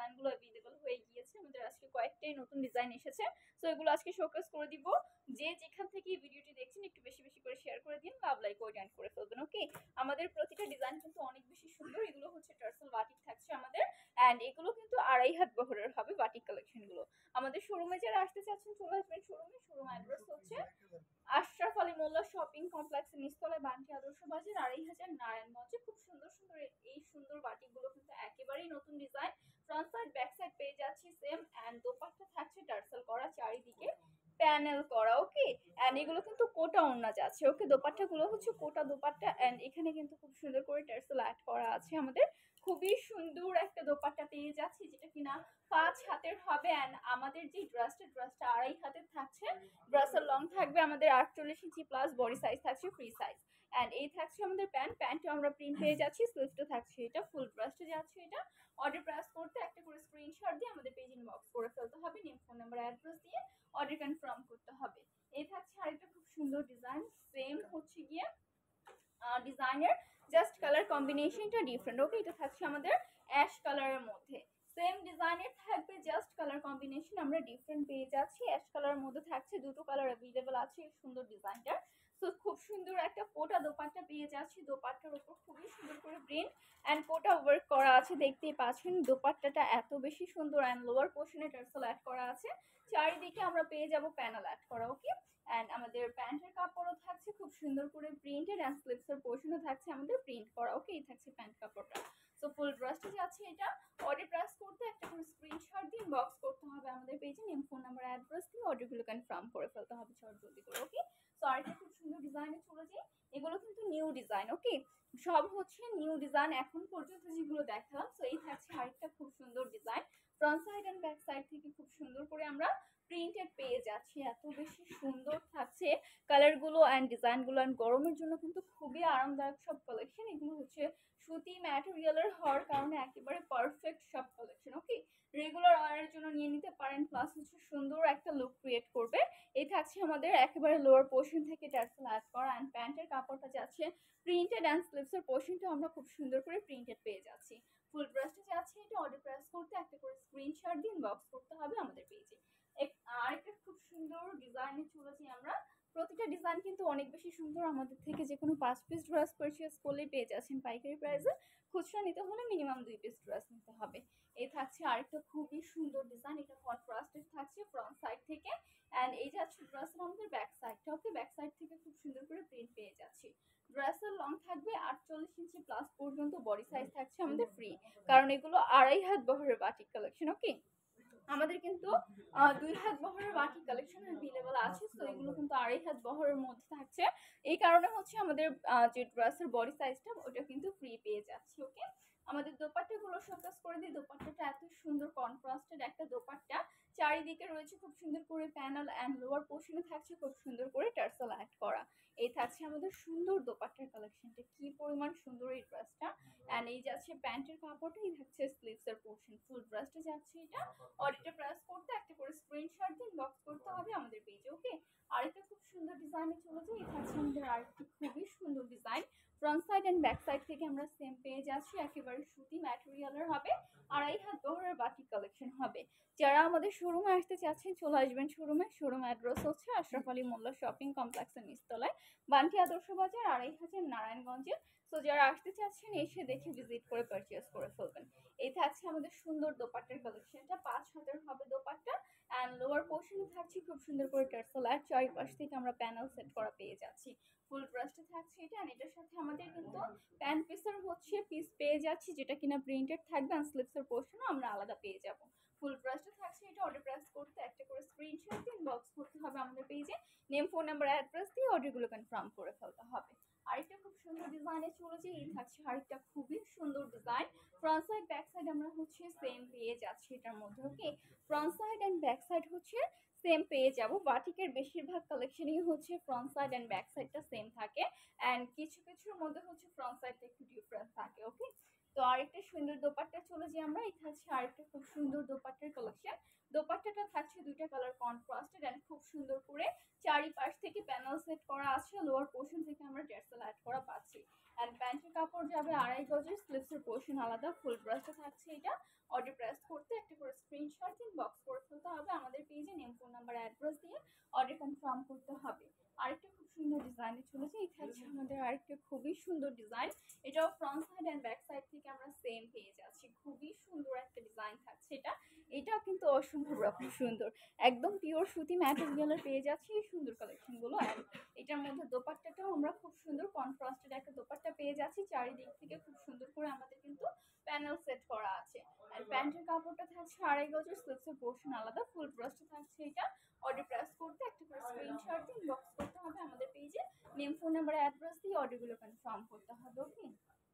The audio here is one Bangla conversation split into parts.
ডিজাইনগুলো অ্যাভেলেবল হয়ে গিয়েছে। আমাদের আজকে কয়েকটাই নতুন ডিজাইন এসেছে, সো এগুলো আজকে শোকেস করে দিব। যে যেখান থেকে ভিডিওটি দেখছেন একটু বেশি বেশি করে শেয়ার করে দিন, লাভ লাইক ও জয়েন করে ফেলবেন। ওকে, আমাদের প্রতিটা ডিজাইন কিন্তু অনেক বেশি সুন্দর। এগুলো হচ্ছে টার্সেল বাটিক থাকছে আমাদের, অ্যান্ড এগুলো কিন্তু 2.5 হাত বহরের হবে বাটিক কালেকশনগুলো। আমাদের শোরুমে যারা আসতে চাচ্ছেন চলে আসবেন শোরুমে। শোরুম অ্যাড্রেস হচ্ছে আশরাফ আলী মোল্লা শপিং কমপ্লেক্সের নিচতলায়, বান্টি আদর্শ বাজার, 2.5 হাজার, নারায়ণগঞ্জে। খুব সুন্দর সুন্দর এই সুন্দর বাটিকগুলো কিন্তু একেবারেই নতুন design. Front side back side পেয়ে যাচ্ছি সেম, অ্যান্ড দোপাট্টা থাকছে টার্সেল করা, চারিদিকে প্যানেল করা। ওকে, অ্যান্ড এগুলো কিন্তু কোটা ওড়না যাচ্ছে। ওকে, দোপাট্টাগুলো হচ্ছে কোটা দোপাট্টা, অ্যান্ড এখানে কিন্তু খুব সুন্দর করে টার্সেল অ্যাড করা আছে আমাদের। খুবই সুন্দর একটা দোপাট্টা পেয়ে যাচ্ছি, যেটা কিনা 5 হাতের হবে, অ্যান্ড আমাদের যে ড্রেসটা 2.5 হাতের থাকছে। ড্রেসের লং থাকবে আমাদের 48 ইঞ্চি প্লাস, বডি সাইজ থাকছে ফ্রি সাইজ, অ্যান্ড এই থাকছে আমাদের প্যান্টও আমরা প্রিন্ট পেয়ে যাচ্ছি, স্লিভসটা থাকছে এটা, ফুল ড্রেসটা যাচ্ছে এটা। অর্ডার প্রেস করতে একটা করে স্ক্রিনশট দিয়ে আমাদের পেজ ইনবক্স করে ফেলতে হবে, নেম ফোন নাম্বার অ্যাড্রেস দিয়ে অর্ডার কনফার্ম করতে হবে। এই থাকছে আরেকটা খুব সুন্দর ডিজাইন, সেম হচ্ছে গিয়ে ডিজাইনের, জাস্ট কালার কম্বিনেশনটা ডিফারেন্ট। ওকে, এটা থাকছে আমাদের অ্যাশ কালারের মধ্যে, সেম ডিজাইনের থাকবে, জাস্ট কালার কম্বিনেশন আমরা ডিফারেন্ট পেয়ে যাচ্ছি। অ্যাশ কালারের মধ্যে থাকছে, দুটো কালার অ্যাভেলেবল আছে এই সুন্দর ডিজাইনটার। সো খুব সুন্দর একটা কোটা দোপাট্টা পেয়ে যাচ্ছি, দোপাট্টার উপর খুবই সুন্দর করে প্রিন্ট অ্যান্ড কোটা ওয়ার্ক করা আছে, দেখতেই পাচ্ছেন দোপাট্টাটা এত বেশি সুন্দর, অ্যান্ড লোয়ার পোর্শনে টার্সেল অ্যাড করা আছে, চারিদিকে আমরা পেয়ে যাব প্যানেল অ্যাড করা। ওকে, অ্যান্ড আমাদের প্যান্টের কাপড়ও থাকছে খুব সুন্দর করে প্রিন্টেড, অ্যান্ড স্লিভসের পোর্শনও থাকছে আমাদের প্রিন্ট করা। ওকে, এই থাকছে প্যান্ট কাপড়টা। সো ফুল ড্রেসটা যাচ্ছে এটা। অর্ডার প্রেস করতে একটা করে স্ক্রিনশট দিয়ে বক্স করতে হবে আমাদের পেজে, নেম ফোন নাম্বার অ্যাড্রেস দিয়ে অর্ডারগুলো কনফার্ম করে ফেলতে হবে চট জলদি করে। ওকে, সো আরেকটা খুব সুন্দর ডিজাইনে চলে যাই। এগুলো কিন্তু নিউ ডিজাইন। ওকে, সব হচ্ছে নিউ ডিজাইন এখন পর্যন্ত যেগুলো দেখালাম। সো এই থাকছে আরেকটা খুব সুন্দর design, front side and back side থেকে খুব সুন্দর করে আমরা প্রিন্টেড পেয়ে যাচ্ছি, এত বেশি সুন্দর থাকছে কালারগুলো অ্যান্ড ডিজাইনগুলো, অ্যান্ড গরমের জন্য কিন্তু খুবই আরামদায়ক সব কালেকশন। এগুলো হচ্ছে সুতি ম্যাটেরিয়ালের হওয়ার কারণে একেবারে পারফেক্ট সব কালেকশন। ওকে, রেগুলার ওয়ারের জন্য নিয়ে নিতে পারেন, প্লাস হচ্ছে সুন্দর একটা লুক ক্রিয়েট করবে। এই থাকছে আমাদের একেবারে লোয়ার পোর্শন থেকে টার্সেল অ্যাড করা, অ্যান্ড প্যান্টের কাপড়টা যাচ্ছে প্রিন্টেড, অ্যান্ড স্লিভসের পোর্শনটা আমরা খুব সুন্দর করে প্রিন্টেড পেয়ে যাচ্ছি। ফুল ড্রেসটা যাচ্ছে এটা। অর্ডার প্রেস করতে একটা করে স্ক্রিনশট দিয়ে ইনবক্স করতে হবে আমাদের পেজে। আরেকটা খুব সুন্দর ডিজাইনে চলেছি আমরা। প্রতিটা ডিজাইন কিন্তু অনেক বেশি সুন্দর। আমাদের থেকে যে কোনো 5 পিস ড্রেস পারচেস করলেই পেয়ে যাচ্ছেন পাইকারি প্রাইসে। খুচরা নিতে হলে মিনিমাম 2 পিস ড্রেস নিতে হবে। এই থাকছে আরেকটা খুবই সুন্দর ডিজাইন, এটা কন্ট্রাস্টেড থাকছে ফ্রন্ট সাইড থেকে, অ্যান্ড এই যাচ্ছে ড্রেসের আমাদের ব্যাক সাইডটা। ওকে, ব্যাক সাইড থেকে খুব সুন্দর করে প্রিন্ট পেয়ে যাচ্ছি। ড্রেসের লং থাকবে 48 ইঞ্চি প্লাস পর্যন্ত, বডি সাইজ থাকছে আমাদের ফ্রি, কারণ এগুলো 2.5 হাত বহরের বাটিক কালেকশন। ওকে, আমাদের কিন্তু 2 হাত বহরের বাটিক কালেকশন অ্যাভেলেবল আছে, তো এগুলো কিন্তু 2.5 হাত বহরের মধ্যে থাকছে। এই কারণে হচ্ছে আমাদের যে ড্রেসের বডি সাইজটা ওটা কিন্তু ফ্রি পেয়ে যাচ্ছি। ওকে, আমাদের দোপাট্টাগুলো শোকেস করে দিই। দোপাট্টাটা এত সুন্দর কন্ট্রাস্টেড একটা দোপাট্টা, চারিদিকে রয়েছে খুব সুন্দর করে প্যানেল, অ্যান্ড লোয়ার পোর্শনে থাকছে খুব সুন্দর করে টার্সেল অ্যাড করা। এই থাকছে আমাদের সুন্দর দোপাট্টার কালেকশনটা, কি পরিমাণ সুন্দর এই ড্রেসটা। অ্যান্ড এই যাচ্ছে প্যান্টের কাপড়টা, এই থাকছে স্লিভসের পোর্শন, ফুল ড্রেসটা যাচ্ছে এটা। অর্ডারটা প্রেস করতে একটা করে স্ক্রিনশট দিয়ে ইনবক্স করতে হবে আমাদের পেজে। ওকে, আরেকটা খুব সুন্দর ডিজাইনে চলে যাই। এই থাকছে আমাদের আরেকটি খুবই সুন্দর design, front side and back side থেকে আমরা সেম পেয়ে যাচ্ছি, একেবারে সুতি ম্যাটেরিয়ালের হবে, 2.5 হাত বহরের বাটিক কালেকশন হবে। যারা আমাদের শোরুমে আসতে চাচ্ছেন চলে আসবেন শোরুমে। শোরুম অ্যাড্রেস হচ্ছে আশরাফ আলী মোল্লা শপিং কমপ্লেক্সের নিচতলায়, বান্টি আদর্শ বাজার, 2.5 হাজার, নারায়ণগঞ্জে। সো যারা আসতে চাচ্ছেন এসে দেখে ভিজিট করে পারচেস করে ফেলবেন। এই থাকছে আমাদের সুন্দর দোপাট্টার কালেকশনটা, 5 হাতের হবে দোপাট্টা, অ্যান্ড লোয়ার পোর্শনে থাকছে খুব সুন্দর করে টার্সেল, আর চারিপাশ থেকে আমরা প্যানেল সেট করা পেয়ে যাচ্ছি। ফুল ড্রেসটা থাকছে এটা, অ্যান্ড এটার সাথে আমাদের কিন্তু প্যান্ট পিসের হচ্ছে পিস পেয়ে যাচ্ছি, যেটা কিনা প্রিন্টেড থাকবে, অ্যান্ড স্লিভসের পোর্শনও আমরা আলাদা পেয়ে যাব। ফুল ড্রেসটা থাকছে এটা। অর্ডার প্রেস করতে একটা করে স্ক্রিনশট দিয়ে ইনবক্স করতে হবে আমাদের পেজে, নেম ফোন নাম্বার অ্যাড্রেস দিয়ে অর্ডারগুলো কনফার্ম করে ফেলতে হবে। আরেকটা খুব সুন্দর ডিজাইনে চলেছে। এই থাকছে আরেকটা খুবই সুন্দর design, front side back side আমরা হচ্ছে সেম পেয়ে যাচ্ছি এটার মধ্যে। Okay, front side and back side হচ্ছে সেম পেয়ে যাব। বাটিকের বেশিরভাগ কালেকশনই হচ্ছে ফ্রন্ট সাইড অ্যান্ড ব্যাক সাইডটা সেম থাকে, অ্যান্ড কিছু কিছুর মধ্যে হচ্ছে ফ্রন্ট সাইডটা একটু ডিফারেন্স থাকে। ওকে, তো আরেকটা সুন্দর দোপাট্টা চলে যাই আমরা। এই থাকছে আরেকটা খুব সুন্দর দোপাট্টার কালেকশন। দোপাট্টাটা থাকছে দুইটা কালার কন্ট্রাস্টেড, অ্যান্ড খুব সুন্দর করে চারিপাশ থেকে প্যানেল সেট করা আছে, লোয়ার পোর্শন থেকে আমরা টার্সেল অ্যাড করা পাচ্ছি। অ্যান্ড প্যান্টের কাপড় যাবে 2.5 গজের, স্লিভসের পোর্শন আলাদা, ফুল ব্রাশটা থাকছে এটা। অর্ডার প্রেস করতে একটা করে স্ক্রিনশট দিন, বক্স করে ফেলতে হবে আমাদের পেজে, নেম ফোন নাম্বার অ্যাড্রেস দিয়ে অর্ডার কনফার্ম করতে হবে। আরেকটা খুব সুন্দর ডিজাইনে চলেছে, এটা হচ্ছে আমাদের আরেকটা খুবই সুন্দর ডিজাইন। এটাও front side and back side থেকে আমরা সেম পেয়ে যাচ্ছি, খুবই সুন্দর একটা ডিজাইন থাকছে এটা। এটাও কিন্তু অসম্ভব রকম সুন্দর, একদম পিওর সুতি ম্যাটেরিয়ালের পেয়ে যাচ্ছি এই সুন্দর কালেকশনগুলো। অ্যান্ড এটার মধ্যে দোপাট্টাটাও আমরা খুব সুন্দর কন্ট্রাস্টেড একটা দোপাট্টা পেয়ে যাচ্ছি, চারিদিক থেকে খুব সুন্দর করে আমাদের কিন্তু প্যানেল সেট করা আছে। আর প্যান্টের কাপড়টা থাকছে 2.5 গজের, স্লিভসের পোর্শন আলাদা, ফুল ব্রাশটা থাকছে এটা। অর্ডার প্রেস করতে একটা করে স্ক্রিনশট দিন, বক্স করতে হবে আমাদের পেজে, নেম ফোন নাম্বার অ্যাড্রেস দিয়ে অর্ডারগুলো কনফার্ম করতে হবে। ওকে,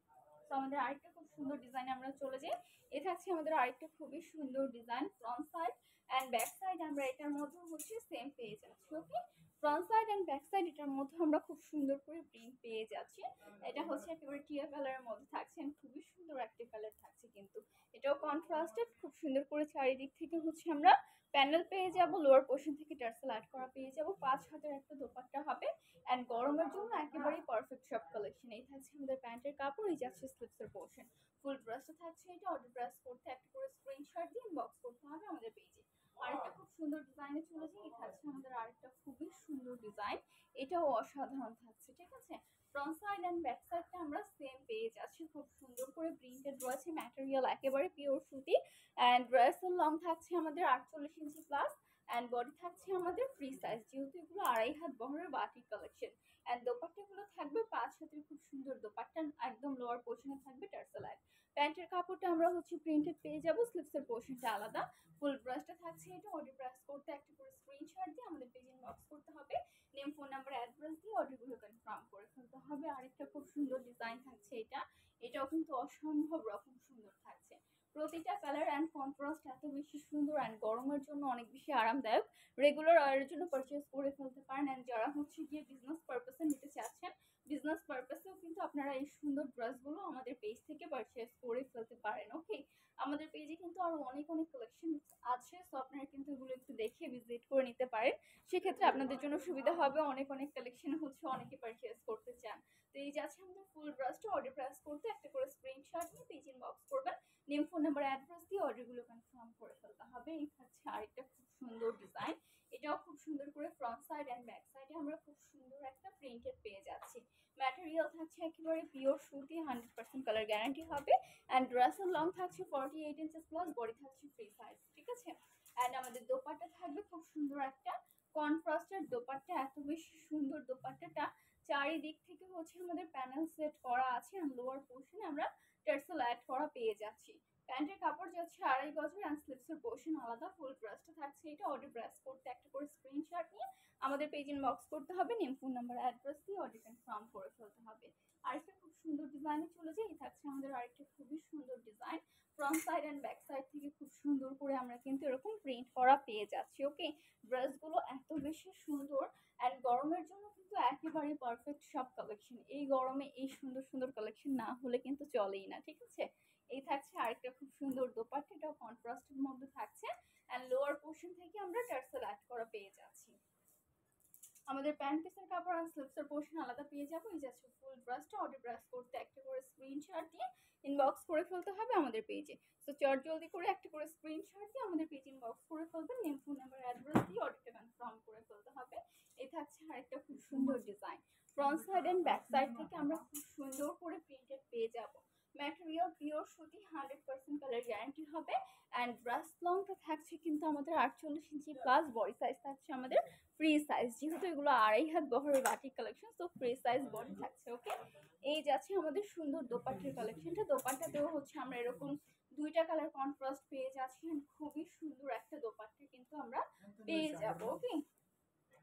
তো আমাদের আরেকটা খুব সুন্দর ডিজাইন আমরা চলে যাই। এ থাকছে আমাদের আরেকটা খুবই সুন্দর design, front side and back side আমরা এটার মধ্যে হচ্ছে সেম পেয়ে যাচ্ছি। Okay, front side and back side এটার মধ্যে আমরা খুব সুন্দর করে প্রিন্ট পেয়ে যাচ্ছি। এটা হচ্ছে একেবারে টিয়া কালারের মধ্যে থাকছে, খুবই সুন্দর একটা কালার থাকছে কিন্তু এটাও কন্ট্রাস্টেড, খুব সুন্দর করে চারিদিক থেকে হচ্ছে আমরা প্যানেল পেয়ে যাব, লোয়ার পোর্শন থেকে টার্সেল অ্যাড করা পেয়ে যাব, 5 হাতের একটা দোপাট্টা হবে। অ্যান্ড গরমের জন্য একেবারেই পারফেক্ট সব কালেকশন। এই থাকছে আমাদের প্যান্টের কাপড়, এই যাচ্ছে স্লিভসের পোর্শন, ফুল ব্রাশটা থাকছে এটা। অর্ডার প্রেস করতে একটা করে স্ক্রিনশট দিয়ে ইনবক্স করতে হবে আমাদের পেজে। আরেকটা খুব সুন্দর ডিজাইনে চলেছে, এই থাকছে আমাদের আরেকটা খুবই সুন্দর ডিজাইন, এটাও অসাধারণ থাকছে। ঠিক আছে, ফ্রন্ট সাইড অ্যান্ড ব্যাক সাইডটা আমরা সেম পেয়ে যাচ্ছি, খুব সুন্দর করে প্রিন্টেড রয়েছে, ম্যাটেরিয়াল একেবারে পিওর সুতি। অ্যান্ড ড্রেসের লং থাকছে আমাদের 48 ইঞ্চি প্লাস, অ্যান্ড বডি থাকছে আমাদের ফ্রি সাইজ, যেহেতু এগুলো 2.5 হাত বহরের বাটিক কালেকশন। অ্যান্ড দোপাট্টাগুলো থাকবে 5 হাতের খুব সুন্দর দোপাট্টা, একদম লোয়ার পোর্শনে থাকবে টার্সেল অ্যাড। প্যান্টের কাপড়টা আমরা হচ্ছে প্রিন্টেড পেয়ে যাবো, স্লিভসের পোর্শনটা আলাদা, ফুল ব্রাশটা থাকছে এটা। অর্ডার প্রেস করতে একটা করে স্ক্রিনশট দিয়ে আমাদের পেজে ইনবক্স করতে হবে, নেম ফোন নাম্বার অ্যাড্রেস দিয়ে অর্ডারগুলো কনফার্ম করে ফেলতে হবে। আরেকটা খুব সুন্দর ডিজাইন থাকছে এটা, এটাও কিন্তু অসম্ভব রকম সুন্দর থাকছে। প্রতিটা কালার অ্যান্ড কন্ট্রাস্ট এত বেশি সুন্দর, অ্যান্ড গরমের জন্য অনেক বেশি আরামদায়ক, রেগুলার ওয়ারের জন্য পারচেজ করে ফেলতে পারেন। অ্যান্ড যারা হচ্ছে গিয়ে বিজনেস পারপাসে নিতে চাচ্ছেন, বিজনেস পারপাসেও কিন্তু আপনারা এই সুন্দর ড্রেসগুলো আমাদের পেজ থেকে পারচেজ করে ফেলতে পারেন। ওকে, আমাদের পেজে কিন্তু আরো অনেক অনেক কালেকশন আছে, সো আপনারা কিন্তু এগুলো একটু দেখে ভিজিট করে নিতে পারেন, সেক্ষেত্রে আপনাদের জন্য সুবিধা হবে। অনেক অনেক কালেকশন হচ্ছে অনেকে পারচেজ করতে চান। তো এই যাচ্ছে আমাদের ফুল ব্রাশটা, অর্ডার প্রেস করতে একটা করে স্ক্রিনশট নিয়ে পেজ ইনবক্স করবেন, নেম ফোন নাম্বার অ্যাড্রেস দিয়ে অর্ডারগুলো কনফার্ম করে ফেলতে হবে। এই থাকছে আরেকটা খুব সুন্দর ডিজাইন, এটাও খুব সুন্দর করে ফ্রন্ট সাইড অ্যান্ড ব্যাক সাইডে আমরা খুব সুন্দর একটা প্রিন্টেড পেয়ে যাচ্ছি। ম্যাটেরিয়াল থাকছে একেবারে পিওর সুতি, 100% কালার গ্যারান্টি হবে। অ্যান্ড ড্রেসের লং থাকছে 48 ইঞ্চেস প্লাস, বডি থাকছে ফ্রি সাইজ। ঠিক আছে, অ্যান্ড আমাদের দোপাট্টা থাকবে খুব সুন্দর একটা কন্ট্রাস্টের দোপাট্টা, এত বেশি সুন্দর দোপাট্টাটা, চারিদিক থেকে হচ্ছে আমাদের প্যানেল সেট করা আছে, আর লোয়ার পোর্শনে আমরা টার্সেল অ্যাড করা পেয়ে যাচ্ছি। প্যান্টের কাপড় যাচ্ছে 2.5 গজের, অ্যান্ড স্লিভসের পোর্শন আলাদা, ফুল ব্রাশটা থাকছে এটা। অর্ডার প্রেস করতে একটা করে স্ক্রিনশট নিয়ে আমাদের পেজ ইনবক্স করতে হবে, নেম ফোন নাম্বার অ্যাড্রেস দিয়ে অর্ডার কনফার্ম করে ফেলতে হবে। আরেকটা খুব সুন্দর ডিজাইনে চলে যায়, এই থাকছে আমাদের আরেকটা খুবই সুন্দর design, front side and back side থেকে খুব সুন্দর করে আমরা কিন্তু এরকম প্রিন্ট করা পেয়ে যাচ্ছি। ওকে, ড্রেসগুলো এত বেশি সুন্দর, অ্যান্ড গরমের জন্য কিন্তু একেবারে পারফেক্ট সব কালেকশন। এই গরমে এই সুন্দর সুন্দর কালেকশন না হলে কিন্তু চলেই না। ঠিক আছে, এই থাকছে আরেকটা খুব সুন্দর দোপাট্টা, এটাও কন্ট্রাস্টের মধ্যে থাকছে, অ্যান্ড লোয়ার পোর্শন থেকে আমরা টার্সেল অ্যাড করা পেয়ে যাচ্ছি। আমাদের প্যান্ট পিসের কাপড় আর স্লিভসের পোর্শন আলাদা পেয়ে যাবো। এই যাচ্ছে ফুল ব্রাশটা, অর্ডার ব্রাশ করতে একটা করে স্ক্রিনশট দিয়ে ইনবক্স করে ফেলতে হবে আমাদের পেজে। তো চট জলদি করে একটা করে স্ক্রিনশট দিয়ে আমাদের পেজ ইনবক্স করে ফেলবেন, নেম ফোন নাম্বার অ্যাড্রেস দিয়ে অর্ডারটা কনফার্ম করে ফেলতে হবে। এই থাকছে আরেকটা খুব সুন্দর design, front side and back side থেকে আমরা খুব সুন্দর করে প্রিন্টেড পেয়ে যাবো, ম্যাটেরিয়াল পিওর সুতি, 100% কালার গ্যারান্টি হবে। অ্যান্ড ব্রাস্ট লংটা থাকছে কিন্তু আমাদের 48 ইঞ্চি প্লাস, বডি সাইজ থাকছে আমাদের ফ্রি সাইজ, যেহেতু এগুলো 2.5 হাত বহরের বাটিক কালেকশন, তো ফ্রি সাইজ বডি থাকছে। ওকে, এই যাচ্ছে আমাদের সুন্দর দোপাট্টার কালেকশনটা, দোপাট্টাতেও হচ্ছে আমরা এরকম দুইটা কালার কন্ট্রাস্ট পেয়ে যাচ্ছি, খুবই সুন্দর একটা দোপাট্টা কিন্তু আমরা পেয়ে যাবো। ওকে,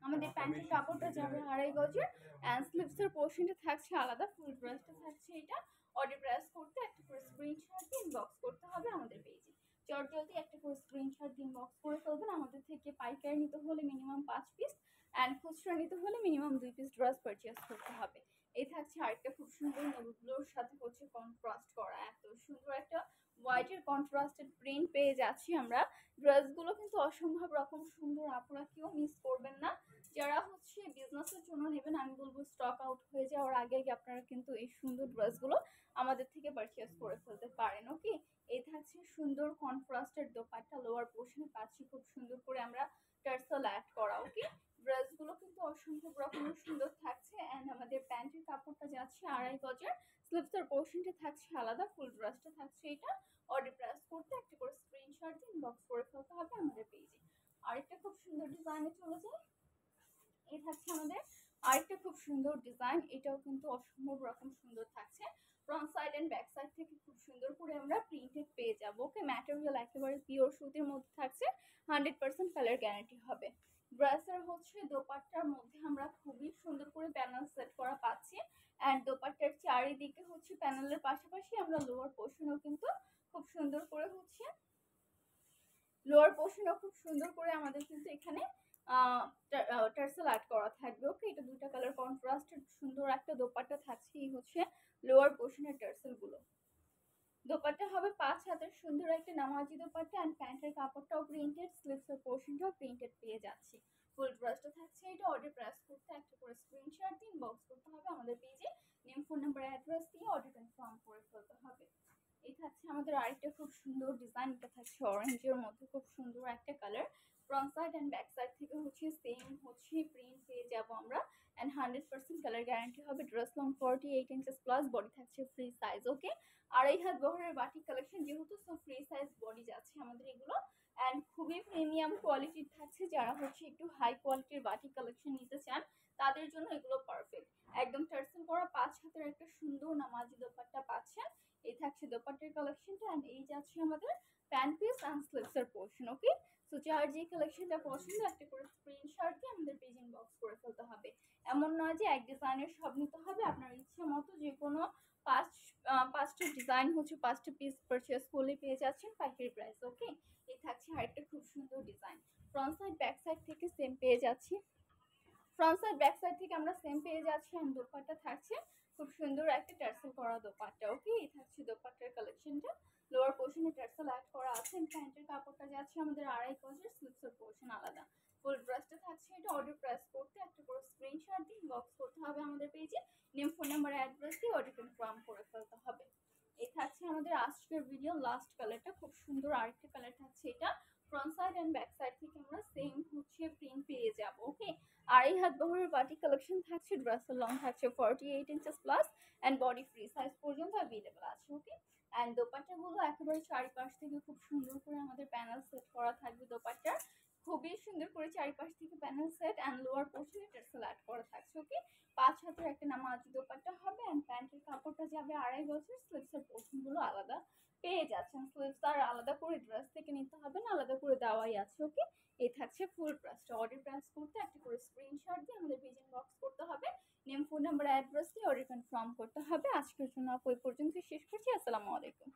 আমাদের প্যান্টের কাপড়টা যাবে 2.5 গজের, অ্যান্ড স্লিভসের পোর্শনটা থাকছে আলাদা, ফুল ব্রাশটা থাকছে এটা। অর্ডার প্রেস করতে একটা করে স্ক্রিনশট দিয়ে ইনবক্স করতে হবে আমাদের পেজে। চট জলদি একটা করে স্ক্রিনশট দিয়ে ইনবক্স করে ফেলবেন। আমাদের থেকে পাইকারি নিতে হলে মিনিমাম 5 পিস, অ্যান্ড খুচরা নিতে হলে মিনিমাম 2 পিস ড্রেস পারচেস করতে হবে। এই থাকছে আরেকটা খুব সুন্দর নেভিগুলোর সাথে হচ্ছে কন্ট্রাস্ট করা, এত সুন্দর একটা হোয়াইটের কন্ট্রাস্টেড প্রিন্ট পেয়ে যাচ্ছি আমরা। ড্রেসগুলো কিন্তু অসম্ভব রকম সুন্দর, আপনারা কেউ মিস করবেন না, যারা হচ্ছে বিজনেসের জন্য নেবেন আমি বলবো স্টক আউট হয়ে যাওয়ার আগে আগে আপনারা কিন্তু এই সুন্দর ড্রেসগুলো আমাদের থেকে পারচেজ করে ফেলতে পারেন। ওকে, এই থাকছে সুন্দর কন্ট্রাস্টের দোপাট্টা, লোয়ার পোর্শনে পাচ্ছি খুব সুন্দর করে আমরা টার্সেল অ্যাড করা। ওকে, ড্রেসগুলো কিন্তু অসম্ভব রকমের সুন্দর থাকছে। অ্যান্ড আমাদের প্যান্টের কাপড়টা যাচ্ছে 2.5 গজের, স্লিভসের পোর্শনটা থাকছে আলাদা, ফুল ড্রেসটা থাকছে এটা। অর্ডার প্রেস করতে একটা করে স্ক্রিনশট দিয়ে ইনবক্স করে ফেলতে হবে আমাদের পেজে। আরেকটা খুব সুন্দর ডিজাইনে চলে যায়, এই থাকছে আমাদের আরেকটা খুব সুন্দর ডিজাইন, এটাও কিন্তু অসম্ভব রকম সুন্দর থাকছে। Front side and back side থেকে খুব সুন্দর করে আমরা প্রিন্টেড পেয়ে যাব। ওকে, ম্যাটেরিয়াল একেবারে পিওর সুতির মধ্যে থাকছে, 100% কালার গ্যারান্টি হবে। ড্রেসের হচ্ছে দোপাট্টার মধ্যে আমরা খুবই সুন্দর করে প্যানেল সেট করা পাচ্ছি। অ্যান্ড দোপাট্টার চারিদিকে হচ্ছে প্যানেলের পাশাপাশি আমরা লোয়ার পোর্শনও কিন্তু খুব সুন্দর করে হচ্ছে আমাদের কিন্তু এখানে টার্সেল অ্যাড করা থাকবে। ওকে, এটা দুইটা কালার কন্ট্রাস্টেড সুন্দর একটা দোপাট্টা থাকছে। এই হচ্ছে লোয়ার পোর্শনের টার্সেল গুলো। দোপাট্টা হবে 5 হাতের সুন্দর একটা নামাজি দোপাট্টা, অ্যান্ড প্যান্টের কাপড়টাও প্রিন্টেড, স্লিভসের পোর্শনটাও প্রিন্টেড পেয়ে যাচ্ছি। ফুল ড্রেসটা থাকছে এটা। অর্ডার প্রেস করতে একটা করে স্ক্রিনশট দিয়ে ইনবক্স করতে হবে আমাদের পেজে, নেম, ফোন নাম্বার, অ্যাড্রেস দিয়ে অর্ডার কনফার্ম করে ফেলতে হবে। এই থাকছে আমাদের আরেকটা খুব সুন্দর ডিজাইন, এটা থাকছে অরেঞ্জের মধ্যে খুব সুন্দর একটা colour. Front side and back side থেকে হচ্ছে সেম হচ্ছে প্রিন্ট পেয়ে যাবো আমরা, এন্ড 100% কালার গ্যারান্টি হবে। Dress long 48 inches plus, body থাকছে ফ্রি সাইজ। ওকে, 2.5 হাত বহরের বাটিক কালেকশন যেহেতু, সো ফ্রি সাইজ বডি যাচ্ছে আমাদের এগুলো। অ্যান্ড খুবই প্রিমিয়াম কোয়ালিটির থাকছে, যারা হচ্ছে একটু হাই কোয়ালিটির বাটিক কালেকশন নিতে চান তাদের জন্য এগুলো পারফেক্ট। একদম টার্সেল করা 5 হাতের একটা সুন্দর নামাজি দোপাট্টা পাচ্ছেন। এই থাকছে দোপাট্টার কালেকশনটা, অ্যান্ড এই যাচ্ছে আমাদের প্যান্ট পিস অ্যান্ড স্লিভসের পোর্শন। ওকে, সো যার যে কালেকশনটা পছন্দ একটা করে স্ক্রিনশট দিয়ে আমাদের পেজ ইনবক্স করে ফেলতে হবে। এমন নয় যে এক ডিজাইনের সব নিতে হবে, আপনার ইচ্ছে মতো যে কোনো পাঁচটা ডিজাইন হচ্ছে 5টা পিস পারচেস করলে পেয়ে যাচ্ছেন পাইকারি প্রাইস। ওকে, এই থাকছে আরেকটা খুব সুন্দর design, front side back side থেকে সেম পেয়ে যাচ্ছি। ফ্রন্ট সাইড ব্যাক সাইড থেকে আমরা সেম পেয়ে যাচ্ছি। অ্যান্ড দোপাট্টা থাকছে খুব সুন্দর একটা টার্সেল করা দোপাট্টা। ওকে, এই থাকছে দোপাট্টার কালেকশনটা। লোয়ার পোর্শনে টার্সেল অ্যাড করা আছে, প্যান্টের কাপড়টা যাচ্ছে আমাদের 2.5 গজের, স্লিভসের পোর্শন আলাদা। ফুল ড্রেসটা থাকছে এটা। অর্ডার প্রেস করতে একটা করে স্ক্রিনশট দিয়ে ইনবক্স করতে হবে আমাদের পেজে, নেম, ফোন নাম্বার, অ্যাড্রেস দিয়ে অর্ডার কনফার্ম করে ফেলতে হবে। এই থাকছে আমাদের আজকের ভিডিও লাস্ট কালারটা, খুব সুন্দর আরেকটা কালার থাকছে এটা। Front side and back side থেকে আমরা সেম হচ্ছে প্রিন্ট পেয়ে যাব। ওকে, 2.5 হাত বহরের বাটিক কালেকশন থাকছে। ড্রেসের লং থাকছে 48 inches plus, and body free size পর্যন্ত অ্যাভেলেবল আছে। ওকে, অ্যান্ড দোপাট্টাগুলো একেবারে চারিপাশ থেকে খুব সুন্দর করে আমাদের প্যানেল সেট করা থাকবে। দোপাট্টার খুবই সুন্দর করে চারিপাশ থেকে প্যানেল সেট, অ্যান্ড লোয়ার পোর্শনে টার্সেল অ্যাড করা থাকছে। ওকে, 5 হাতের একটা নামাজি দোপাট্টা হবে, অ্যান্ড প্যান্টের কাপড়টা যাবে 2.5 গজের, স্লিভসের পোর্শনগুলো আলাদা পেয়ে যাচ্ছেন। স্লিভস আর আলাদা করে ড্রেস থেকে নিতে হবে না, আলাদা করে দেওয়াই আছে। ওকে, এই থাকছে ফুল প্রাইসটা। অর্ডার প্রেস করতে একটা করে স্ক্রিনশট দিয়ে আমাদের পেজ ইনবক্স করতে হবে, নেম, ফোন নাম্বার, অ্যাড্রেস দিয়ে অর্ডার কনফার্ম করতে হবে। আজকের জন্য ওই পর্যন্ত শেষ করছি। আসসালামু আলাইকুম।